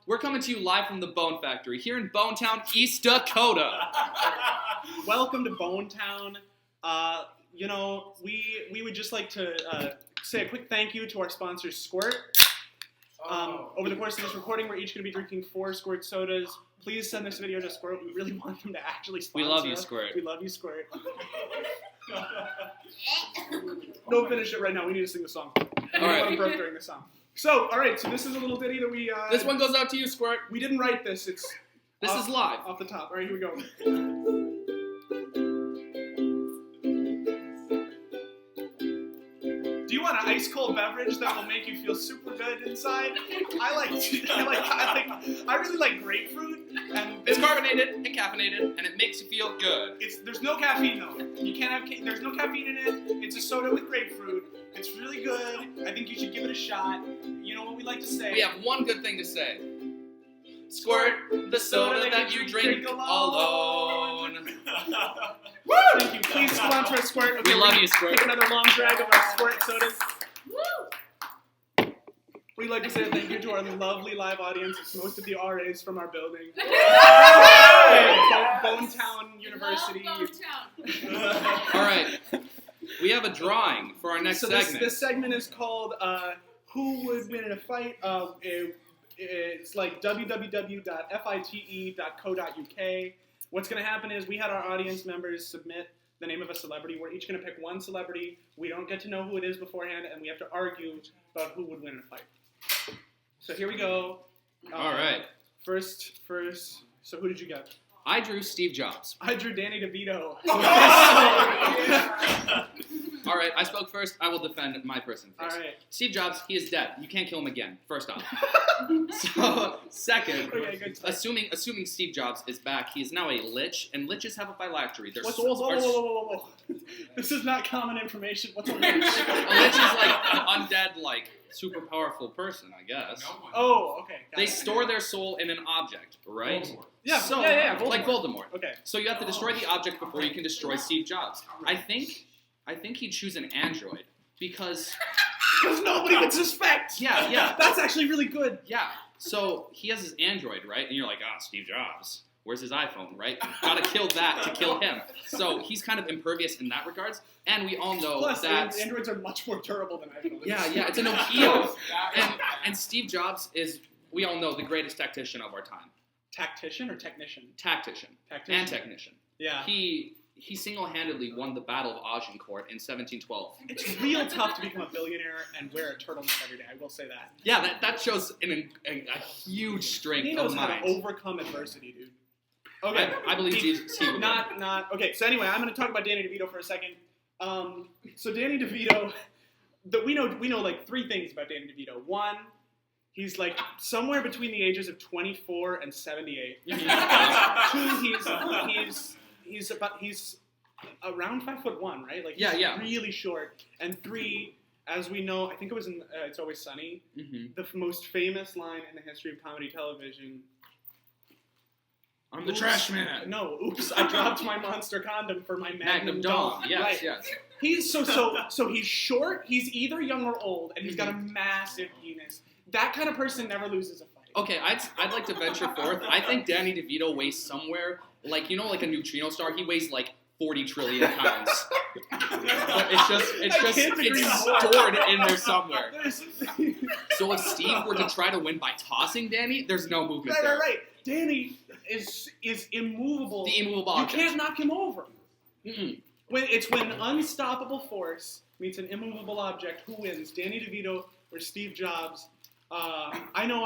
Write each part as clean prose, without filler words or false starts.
We're coming to you live from the Bone Factory here in Bonetown, East Dakota. Welcome to Bonetown. We would just like to say a quick thank you to our sponsor, Squirt. Over the course of this recording, we're each going to be drinking 4 Squirt sodas. Please send this video to Squirt. We really want them to actually sponsor us. We love you, Squirt. We love you, Squirt. Don't finish it right now. We need to sing the song. All right. I'm broke during the song. So, all right. So this is a little ditty that we. This one goes out to you, Squirt. We didn't write this. This is live. Off the top. All right, here we go. Do you want an ice cold beverage that will make you feel super good inside? I really like grapefruit, and It's carbonated and caffeinated, and it makes you feel good. There's no caffeine though. You can't have. There's no caffeine in it. It's a soda with grapefruit. It's really good. I think you should give it a shot. You know what we like to say. We have one good thing to say. Squirt, the soda that you drink alone. Woo! Thank you. Please sponsor us, Squirt. Okay, We love you, Squirt. Take another long drag of our Squirt sodas. We'd like to say thank you to our lovely live audience. It's most of the RAs from our building. Bonetown University. All right. We have a drawing for our next segment. This segment is called Who Would Win in a Fight? It's like www.fite.co.uk. What's going to happen is we had our audience members submit the name of a celebrity. We're each going to pick one celebrity. We don't get to know who it is beforehand, and we have to argue about who would win in a fight. So here we go. All right. First. So who did you get? I drew Steve Jobs. I drew Danny DeVito. All right, I spoke first. I will defend my person first. All right. Steve Jobs, he is dead. You can't kill him again, first off. So, second, Okay, good start. assuming Steve Jobs is back, he is now a lich, and liches have a phylactery. Their Whoa. souls are... Whoa. This is not common information. What's a lich? A lich is like an undead, like, super powerful person, I guess. Oh, okay. Got They it. store their soul in an object, right? Voldemort. Yeah, So, yeah. like Voldemort. Okay. So you have to destroy the object before you can destroy Steve Jobs. I think he'd choose an android because Because nobody would suspect. yeah. That's actually really good. Yeah. So he has his android, right? And you're like, Steve Jobs. Where's his iPhone, right? Gotta kill that to kill him. So he's kind of impervious in that regards. And we all know Plus, that androids are much more durable than iPhones. yeah, it's a Nokia. And Steve Jobs is, we all know, the greatest tactician of our time. Tactician or technician? Tactician. Tactician. And technician. Yeah. He single-handedly won the Battle of Agincourt in 1712. It's real tough to become a billionaire and wear a turtleneck every day. I will say that. Yeah, that shows a huge strength He of knows how to mind. overcome adversity, dude. Okay. I believe Steve would Not. Okay. So anyway, I'm going to talk about Danny DeVito for a second. So Danny DeVito, we know like 3 things about Danny DeVito. One, he's like somewhere between the ages of 24 and 78. 2, he's around 5'1", right? Like he's really short. And 3, as we know, I think it was in It's Always Sunny, the most famous line in the history of comedy television. I'm the trash man. No, oops! I dropped my monster condom for my Magnum Dong. Yes, Right. yes. He's so he's short. He's either young or old, and he's got a massive penis. That kind of person never loses a fight. Okay, I'd like to venture forth. I think Danny DeVito weighs somewhere like a neutrino star. He weighs like 40 trillion pounds. But it's stored in there somewhere. So if Steve were to try to win by tossing Danny, there's no movement there. Right. Danny is immovable. The immovable object. You can't knock him over. Mm-mm. It's when unstoppable force meets an immovable object. Who wins? Danny DeVito or Steve Jobs? I know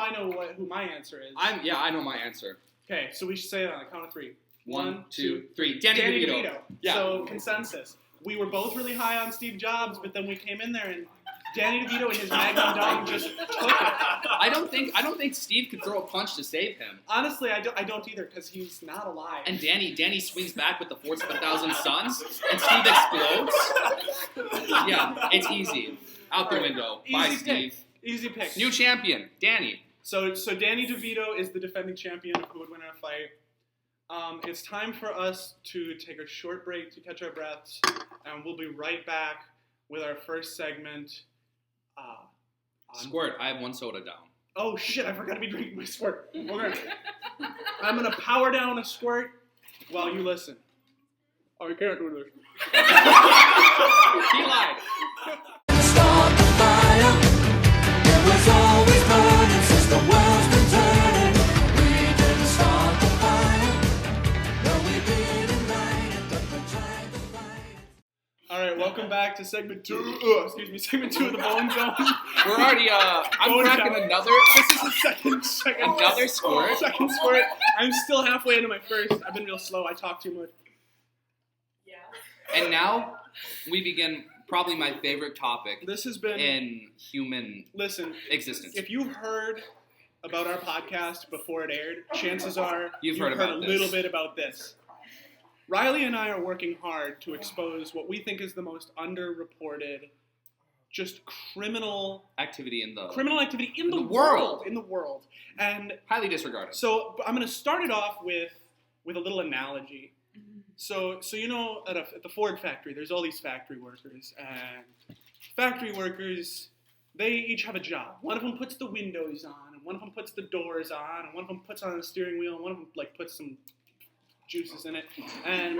who my answer is. I know my answer. Okay, so we should say it on the count of 3. 1, 2, 3. Danny DeVito. Yeah. So consensus. We were both really high on Steve Jobs, but then we came in there and Danny DeVito and his Magnum Dong just took it. I don't think Steve could throw a punch to save him. Honestly, I don't either because he's not alive. And Danny swings back with the force of 1,000 suns, and Steve explodes. Yeah, it's easy. Out the window. Bye, Easy Steve. pick. Easy pick. New champion, Danny. So Danny DeVito is the defending champion of Who Would Win in a Fight. It's time for us to take a short break to catch our breaths, and we'll be right back with our first segment. Squirt, I have 1 soda down. Oh shit, I forgot to be drinking my squirt. Okay. I'm gonna power down a squirt while you listen. Oh, you can't do this. He lied. Start the fire. It was always burning since the world's been turning. We didn't start the fire. No, we didn't light it, but we tried to fight it. All right, welcome back to segment 2. Segment 2 of the Bone Zone. We're already, I'm Bonetown. cracking another. This is the second Another squirt? Second squirt. I'm still halfway into my first. I've been real slow. I talk too much. And now we begin probably my favorite topic This has been. in human Listen, existence. if you've heard about our podcast before it aired, chances are You've heard about a this. little bit about this. Riley and I are working hard to expose what we think is the most underreported, just criminal Activity in the activity in the world. In the world. And highly disregarded. so I'm going to start it off with a little analogy. So you know, at the Ford factory, there's all these factory workers, and factory workers, they each have a job. One of them puts the windows on, and one of them puts the doors on, and one of them puts on the steering wheel, and one of them puts some juices in it, and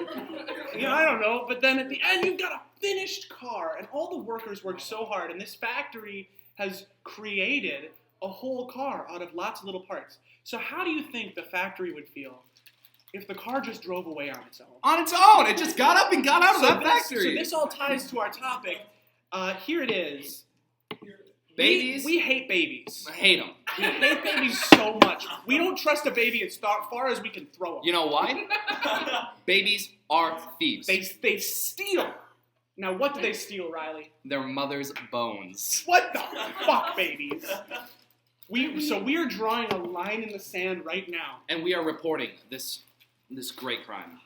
I don't know. But then at the end, you've got a finished car, and all the workers work so hard, and this factory has created a whole car out of lots of little parts. So how do you think the factory would feel if the car just drove away on its own? On its own! It just got up and got out of that factory! So this all ties to our topic. Here it is. Babies? We hate babies. I hate them. We hate babies so much. We don't trust a baby as far as we can throw them. You know why? Babies are thieves. They steal. Now, what do they steal, Riley? Their mother's bones. What the fuck, babies? We are drawing a line in the sand right now. And we are reporting this great crime.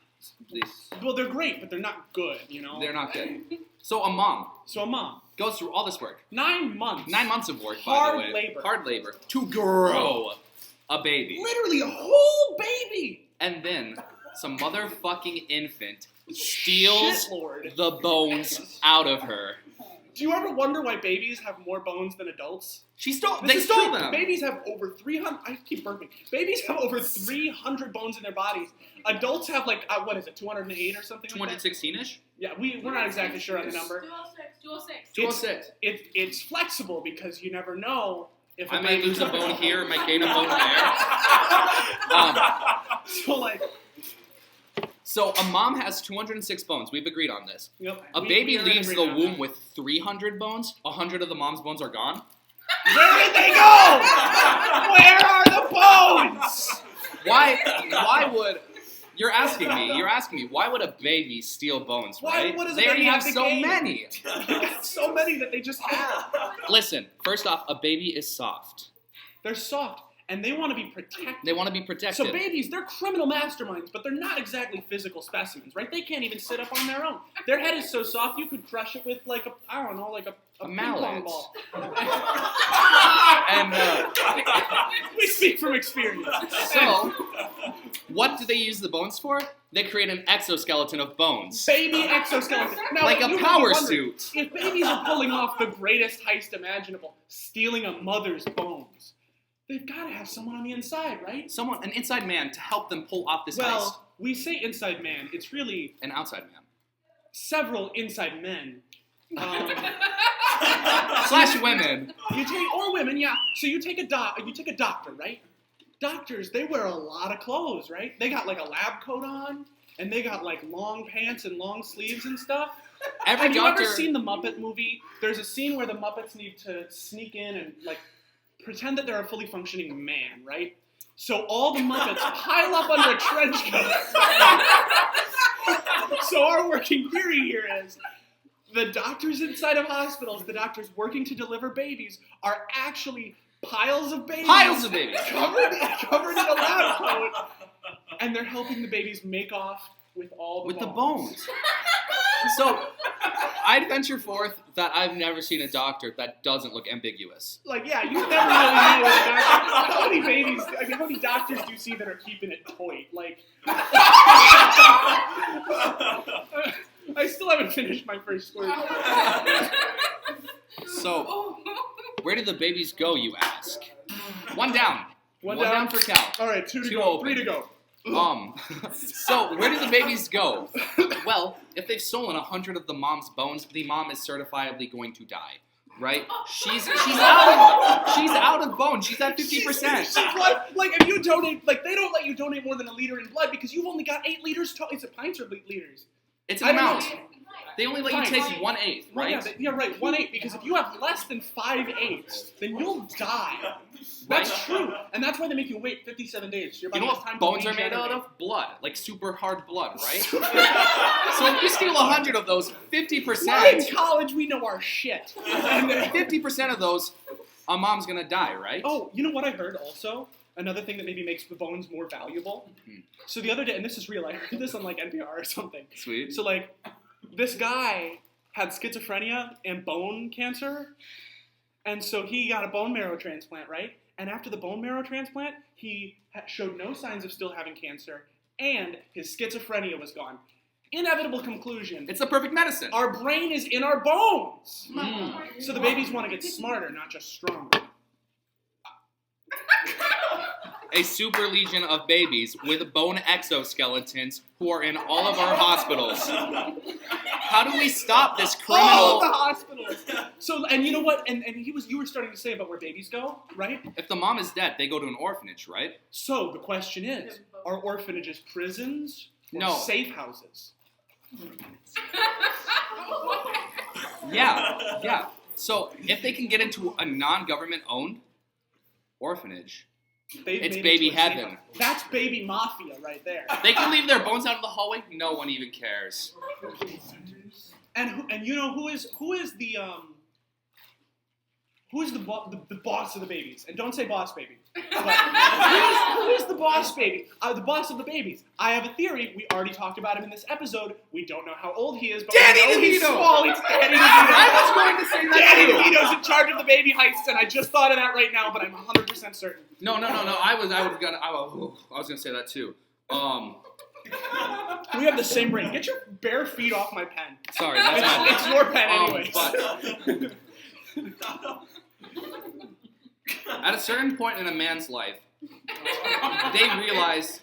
Well, they're great, but they're not good, you know? They're not good. So a mom goes through all this work. 9 months. 9 months of work, by Hard the way. labor. Hard labor. To grow a baby. Literally a whole baby. And then some motherfucking infant steals Shitlord. the bones out of her. Do you ever wonder why babies have more bones than adults? They This stole is true. them. Babies have over 300. I keep burping. Babies have over 300 bones in their bodies. Adults have 208 or something. 216-ish? Yeah, we're not exactly sure on the number. 206. 206. It's flexible because you never know if I may lose a bone here, I might gain a bone there. So a mom has 206 bones. We've agreed on this. Yep. A baby we are leaves the agreeing on womb that. with 300 bones. 100 of the mom's bones are gone. Where did they go? Where are the bones? Why would... You're asking me, why would a baby steal bones, right? What does They a already baby have have to so gain? many. So many that they just have. Listen, first off, a baby is soft. They're soft, and they want to be protected. They want to be protected. So babies, they're criminal masterminds, but they're not exactly physical specimens, right? They can't even sit up on their own. Their head is so soft you could crush it with a ping mallet. pong ball. And We speak from experience. so, what do they use the bones for? They create an exoskeleton of bones. Baby exoskeleton. Now, Like a you power wonder, suit. If babies are pulling off the greatest heist imaginable, stealing a mother's bones, they've got to have someone on the inside, right? An inside man to help them pull off this heist. Well, we say inside man. It's really An outside man. several inside men. Slash women. Or women, yeah. So you take a doctor, right? Doctors, they wear a lot of clothes, right? They got a lab coat on, and they got long pants and long sleeves and stuff. Every Have you doctor. ever seen the Muppet movie? There's a scene where the Muppets need to sneak in and pretend that they're a fully functioning man, right? So all the Muppets pile up under a trench coat. So our working theory here is the doctors inside of hospitals, the doctors working to deliver babies, are actually piles of babies. Piles of babies. Covered in a lab coat. And they're helping the babies make off with all the With bones. the bones. So, I'd venture forth that I've never seen a doctor that doesn't look ambiguous. You never really know with a doctor. How many doctors do you see that are keeping it toy? I still haven't finished my first squirt. So, where do the babies go, you ask? One down. One down down for Cal. All right, two to Two go. open. 3 to go. So where do the babies go? Well, if they've stolen 100 of the mom's bones, the mom is certifiably going to die. Right? She's out of bone. She's at 50%. She's like if you donate, like they don't let you donate more than a liter in blood because you've only got 8 liters total. Is it pints or liters? It's an I don't amount. know. They only let you take 1/8, Well, right? yeah, right. 1/8 because if you have less than 5/8, then you'll die. That's Right? true, and that's why they make you wait 57 days. Your You body know has time what to bones are made out regenerate. of? Blood. Like super hard blood, right? So if you steal 100 of those, We're in 50%, college, we know our shit. 50% of those, a mom's gonna die, right? Oh, you know what I heard also? Another thing that maybe makes the bones more valuable. So the other day, and this is real, I heard this on like NPR or something. Sweet. So like, this guy had schizophrenia and bone cancer, and so he got a bone marrow transplant, right? And after the bone marrow transplant, he showed no signs of still having cancer, and his schizophrenia was gone. Inevitable conclusion. It's the perfect medicine. Our brain is in our bones. Mm. So the babies want to get smarter, not just stronger. A super legion of babies with bone exoskeletons who are in all of our hospitals. How do we stop this All criminal? the hospitals. So, and you know what? And you were starting to say about where babies go, right? If the mom is dead, they go to an orphanage, right? So the question is, are orphanages prisons or No. safe houses? Yeah. So if they can get into a non-government owned orphanage, They've It's made baby it to a safe heaven. house. That's baby mafia right there. they can leave their bones out in the hallway. No one even cares. And you know who is the boss of the babies? And don't say boss baby. But who is the boss baby? The boss of the babies. I have a theory. We already talked about him in this episode. We don't know how old he is, but Danny we know he's DeVito! small. He's Danny DeVito. I was going to say that Danny too. DeVito's in charge of the baby heists, and I just thought of that right now, but I'm 100% certain. No. I was gonna say that too. We have the same brain. Get your bare feet off my pen. Sorry, that's my It's your pen anyways. But at a certain point in a man's life, they realize.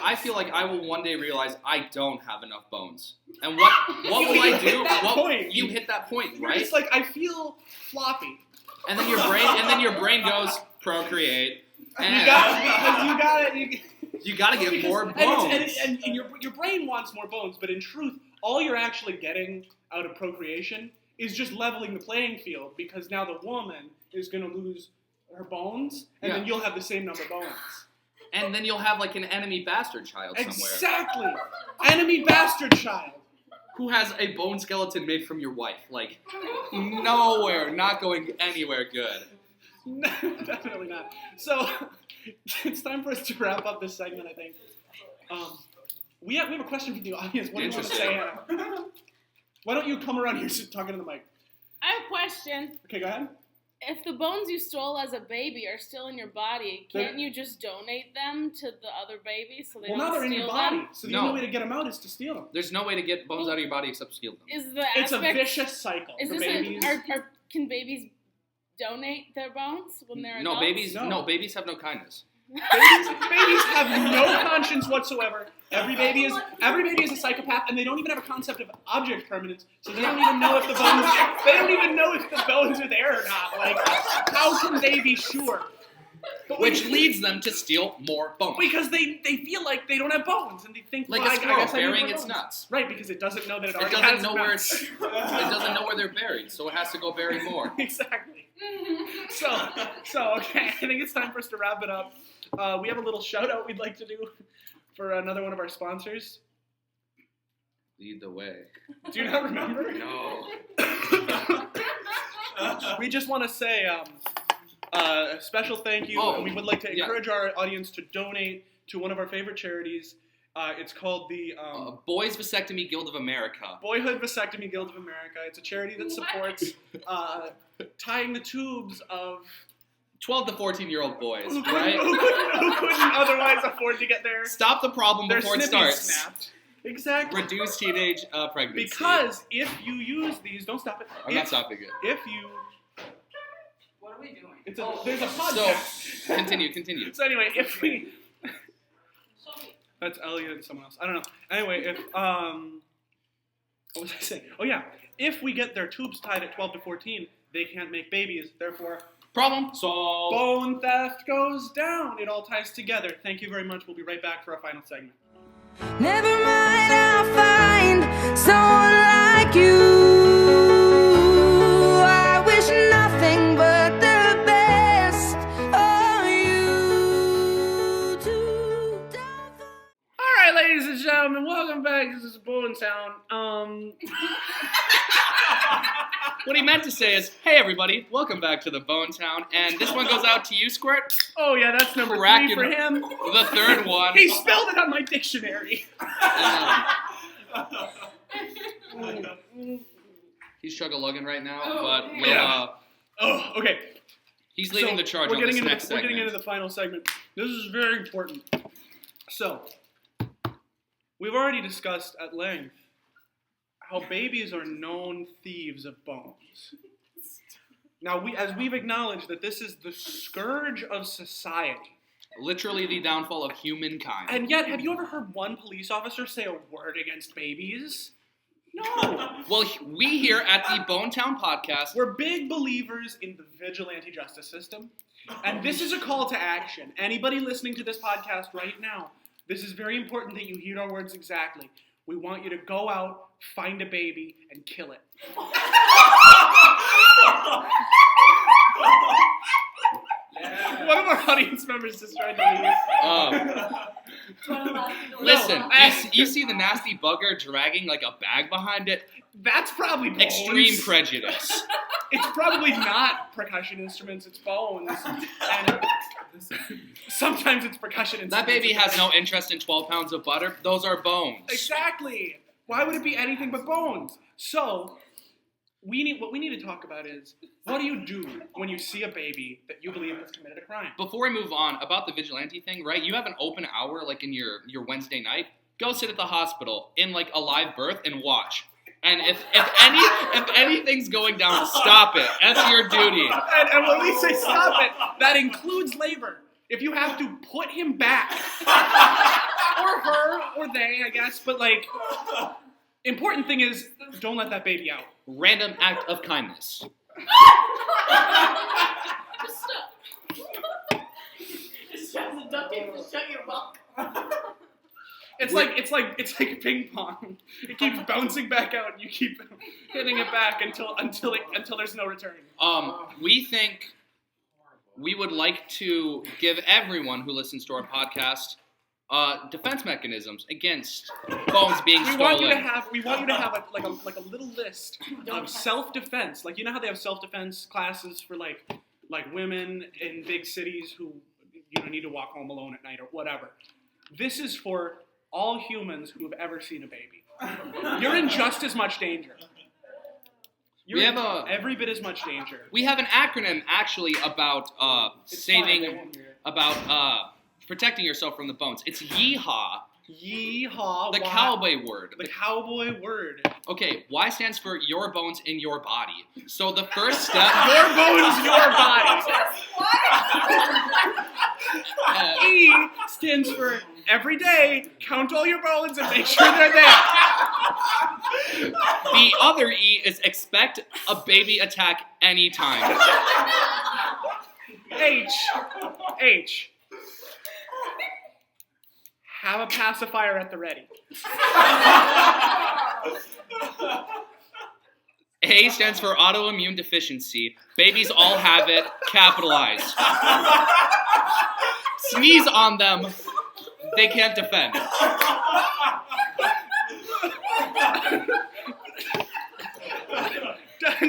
I feel like I will one day realize I don't have enough bones. And what will You I hit do? that point. You hit that point, You're right? just like, I feel floppy. And then your brain goes procreate. And You got it. you gotta get more And, bones. and your brain wants more bones, but in truth, all you're actually getting out of procreation is just leveling the playing field because now the woman is going to lose her bones, and then Yeah. you'll have the same number of bones. And then you'll have like an enemy bastard child somewhere Exactly. Enemy bastard child. who has a bone skeleton made from your wife. Like nowhere, not going anywhere good. No, definitely not. So it's time for us to wrap up this segment, I think. We have a question from the audience. What do you want to say, Hannah? Why don't you come around here talking to the mic? I have a question. Okay, go ahead. If the bones you stole as a baby are still in your body, can't you just donate them to the other babies so they Well, don't now they're in steal your body, them? so the No. only way to get them out is to steal them. There's no way to get bones out of your body except steal them. Is the It's a aspect, vicious cycle is for this babies. can babies donate their bones when they're No, adults? babies have no kindness. Babies have no conscience whatsoever. Every baby is a psychopath, and they don't even have a concept of object permanence, so they don't even know if the bones are there or not. Like, how can they be sure? But Which leads them to steal more bones. because they feel like they don't have bones, and they think Like well, a I squirrel guess I need burying more its bones. nuts. Right, because it doesn't know that it It already doesn't has know where nuts. it doesn't know where they're buried, so it has to go bury more. Exactly. So okay, I think it's time for us to wrap it up. We have a little shout out we'd like to do for another one of our sponsors. Lead the way. Do you not remember? No. We just want to say a special thank you, Oh, and we would like to yeah. encourage our audience to donate to one of our favorite charities. It's called the Boys Vasectomy Guild of America. Boyhood Vasectomy Guild of America. It's a charity that supports tying the tubes of 12 to 14-year-old boys, who right? couldn't otherwise afford to get their Stop the problem before it snippies starts. snapped. Exactly. Reduce teenage pregnancy. Because if you use these, don't stop it. I'm not stopping it. If you are we doing? There's a podcast. So, continue. So anyway, if we... That's Elliot and someone else. I don't know. Anyway, if... What was I saying? Oh, yeah. If we get their tubes tied at 12 to 14, they can't make babies. Therefore, Problem solved. bone theft goes down. It all ties together. Thank you very much. We'll be right back for our final segment. Never mind, I'll find someone like you. I wish nothing but the best for you too. All right, ladies and gentlemen, welcome back. This is Bonetown. What he meant to say is, hey everybody, welcome back to the Bonetown, and this one goes out to you, Squirt. Oh yeah, that's number Cracking 3 for him. The third one. He spelled it on my dictionary. He's chug-a-lugging right now, Oh, but yeah. Oh, okay. he's leading the charge on this next segment. We're getting into the final segment. This is very important. So, we've already discussed at length how babies are known thieves of bones. Now, as we've acknowledged that this is the scourge of society. Literally the downfall of humankind. And yet, have you ever heard one police officer say a word against babies? No. Well, we here at the Bonetown podcast, We're big believers in the vigilante justice system. And this is a call to action. Anybody listening to this podcast right now, this is very important that you heed our words exactly. We want you to go out, find a baby, and kill it. One of our audience members just tried to leave. listen, you see the nasty bugger dragging like a bag behind it? That's probably bones. Extreme prejudice. It's probably not percussion instruments, it's bones. And sometimes it's percussion instruments. That baby has no interest in 12 pounds of butter. Those are bones. Exactly. Why would it be anything but bones? So, what we need to talk about is, what do you do when you see a baby that you believe has committed a crime? Before we move on, about the vigilante thing, right? You have an open hour like in your Wednesday night. Go sit at the hospital in like a live birth and watch. And if anything's going down, stop it. That's your duty. And when we say stop it, that includes labor. If you have to put him back, or her, or they, I guess, but like, important thing is, don't let that baby out. Random act of kindness. Just stop. Just shut the duck in. Just shut your mouth. It's like ping pong. It keeps bouncing back out, and you keep hitting it back until there's no return. We think we would like to give everyone who listens to our podcast defense mechanisms against bones being stolen. We want you to have a little list of self-defense. Like, you know how they have self-defense classes for like women in big cities who need to walk home alone at night or whatever. This is for all humans who have ever seen a baby. You're in just as much danger. You're in every bit as much danger. We have an acronym actually about protecting yourself from the bones. It's yeehaw. Yeehaw. The cowboy word. The cowboy word. Okay, Y stands for your bones in your body. So the first step... Your bones, your body. E stands for every day, count all your bones and make sure they're there. The other E is expect a baby attack anytime. H. Have a pacifier at the ready. A stands for autoimmune deficiency. Babies all have it, capitalized. Sneeze on them, they can't defend.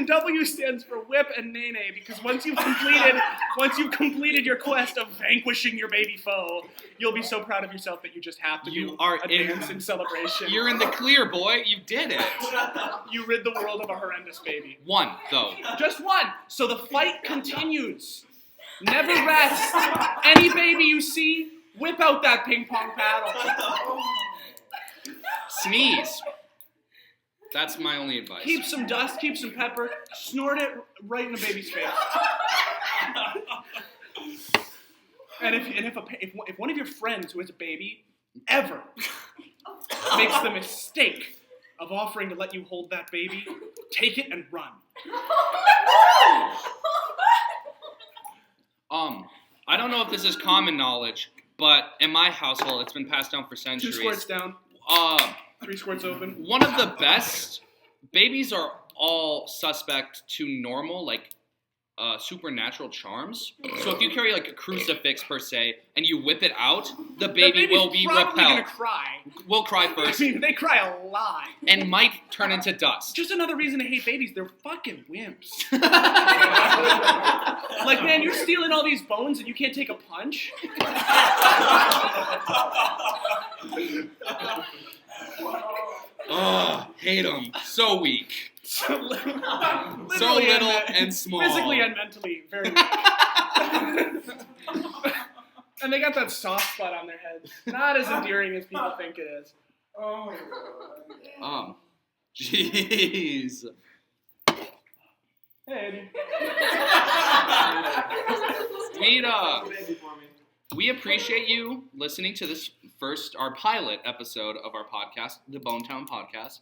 W stands for whip and nene, because once you've completed your quest of vanquishing your baby foe, you'll be so proud of yourself that you just have to do a dance in celebration. You're in the clear, boy. You did it. You rid the world of a horrendous baby. One, though. Just one. So the fight continues. Never rest. Any baby you see, whip out that ping pong paddle. Sneeze. That's my only advice. Keep some dust, keep some pepper, snort it right in the baby's face. And if one of your friends who has a baby ever makes the mistake of offering to let you hold that baby, take it and run. I don't know if this is common knowledge, but in my household, it's been passed down for 2 centuries. squirts down, 3 squirts open. One of the best, babies are all suspect to normal, like, supernatural charms. So if you carry like a crucifix per se, and you whip it out, the baby will be probably repelled. Gonna cry. Will cry I first, mean, they cry a lot. and might turn into dust. Just another reason to hate babies. They're fucking wimps. Like, man, you're stealing all these bones and you can't take a punch? Ugh, hate them. So weak. So So little and small. Physically and mentally, very weak. And they got that soft spot on their heads. Not as endearing as people think it is. Jeez. Hey, we appreciate you listening to this our pilot episode of our podcast, the Bonetown podcast,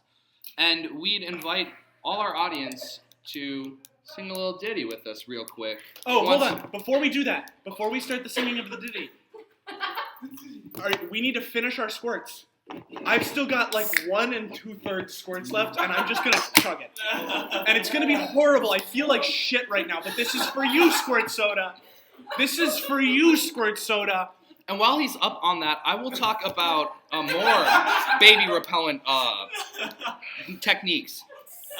and we'd invite all our audience to sing a little ditty with us real quick. Oh, hold on. Before we do that, before we start the singing of the ditty, all right, we need to finish our squirts. I've still got like 1 2/3 squirts left, and I'm just gonna chug it. And it's gonna be horrible. I feel like shit right now, but this is for you, Squirt Soda. This is for you, Squirt Soda. And while he's up on that, I will talk about more baby repellent techniques.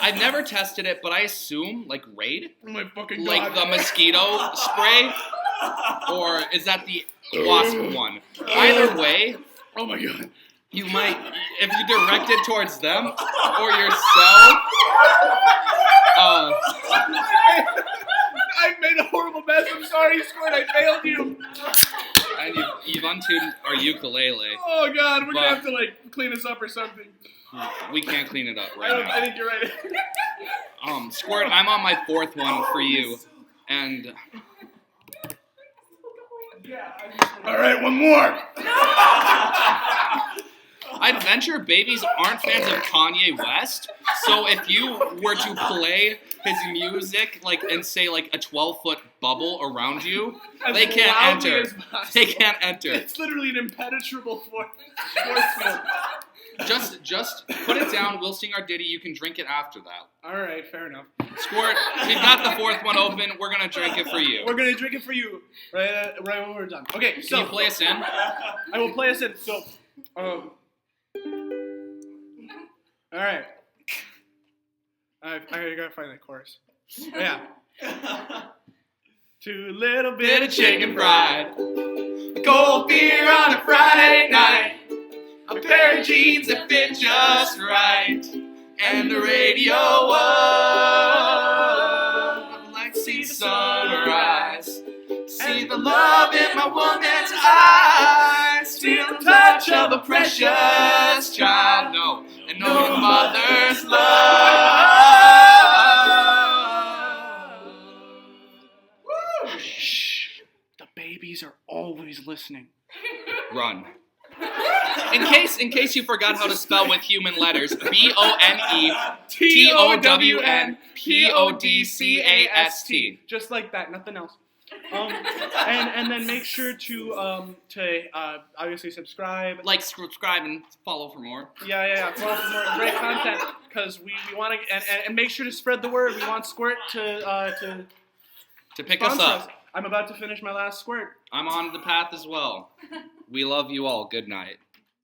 I've never tested it, but I assume, like Raid? Oh my fucking God. Like the mosquito spray? Or is that the wasp one? Either way, Oh my God. you might, if you direct it towards them or yourself, I made a horrible mess. I'm sorry, Squirt. I failed you. and you've untuned our ukulele. Oh God, we're gonna have to like clean this up or something. We can't clean it up right now. I think you're right. Squirt, I'm on my 4th one for you. And All right, one more. I'd venture babies aren't fans of Kanye West, so if you were to play his music like and say like a 12-foot bubble around you, As they can't loudly enter. as possible. They can't enter. It's literally an impenetrable force field. Just put it down. We'll sing our ditty. You can drink it after that. All right, fair enough. Squirt, we've got the 4th one open. We're gonna drink it for you. We're gonna drink it for you right when we're done. Okay, so Can you play us in? I will play us in. So, all right. I gotta find that chorus. Yeah. Too little bit of chicken fried, a cold beer on a Friday night, a pair of jeans that fit just right, and the radio up. Like see the sunrise, see the love in my woman's eyes, feel the touch of a precious child. No, and know your mother's love. Shh. The babies are always listening. Run. In case you forgot how to spell with human letters, BONETOWNPODCAST. Just like that, nothing else. And then make sure to obviously subscribe. Like, subscribe, and follow for more. Yeah. Follow for more great content because we want to and make sure to spread the word. We want Squirt to pick us sponsor up. I'm about to finish my last squirt. I'm on the path as well. We love you all. Good night.